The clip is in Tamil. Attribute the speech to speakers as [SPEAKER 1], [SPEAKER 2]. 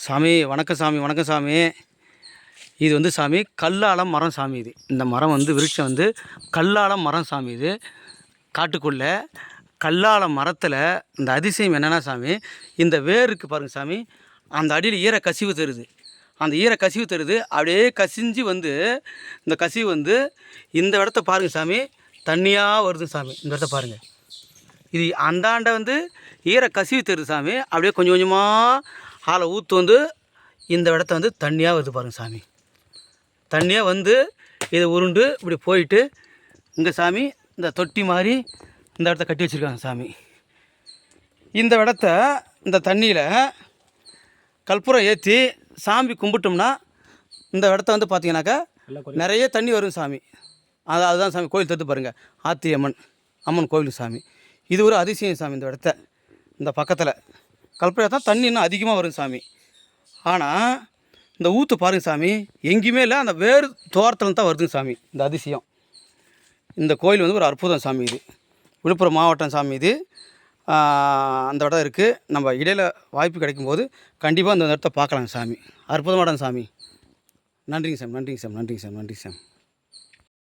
[SPEAKER 1] சாமி வணக்கம் சாமி, வணக்கம் சாமி. இது வந்து சாமி கல்லாலம் மரம் சாமி. இந்த மரம் வந்து விருட்சம் வந்து கல்லாலம் மரம் சாமி. இது காட்டுக்குள்ளே கல்லாலம் மரத்தில் இந்த அதிசயம் என்னென்னா சாமி, இந்த வேருக்கு பாருங்கள் சாமி, அந்த அடியில் ஈர கசிவு தருது. அந்த ஈர கசிவு தருது, அப்படியே கசிஞ்சு வந்து இந்த கசிவு வந்து இந்த இடத்த பாருங்கள் சாமி, தண்ணியாக வருது சாமி. இந்த இடத்த பாருங்கள், இது அந்தாண்ட வந்து ஈர கசிவு தருது சாமி. அப்படியே கொஞ்சம் கொஞ்சமாக ஆளை ஊற்று வந்து இந்த இடத்த வந்து தண்ணியாக வருது பாருங்கள் சாமி. தண்ணியாக வந்து இதை உருண்டு இப்படி போயிட்டு இங்கே சாமி இந்த தொட்டி மாதிரி இந்த இடத்த கட்டி வச்சுருக்காங்க சாமி. இந்த இடத்த இந்த தண்ணியில் கற்பூரம் ஏற்றி சாமி கும்பிட்டோம்னா இந்த இடத்த வந்து பார்த்திங்கனாக்கா நிறைய தண்ணி வரும் சாமி. அதுதான் சாமி கோயில் தடுத்து பாருங்கள், ஆத்தி அம்மன் கோயில் சாமி. இது ஒரு அதிசயம் சாமி. இந்த இடத்த இந்த பக்கத்தில் கற்பூரம் தான் தண்ணி இன்னும் அதிகமாக வரும் சாமி. ஆனால் இந்த ஊற்று பாருங்க சாமி, எங்கேயுமே இல்லை, அந்த வேறு தோரத்தில் தான் வருதுங்க சாமி. இந்த அதிசயம் இந்த கோயில் வந்து ஒரு அற்புதம் சாமி. இது விழுப்புரம் மாவட்டம் சாமி. இது அந்த இடம் இருக்குது. நம்ம இடையில் வாய்ப்பு கிடைக்கும்போது கண்டிப்பாக அந்த இடத்த பார்க்கலாங்க சாமி. அற்புதமான சாமி. நன்றிங்க சாமி, நன்றிங்க சாமி, நன்றிங்க சாமி, நன்றி சாமி.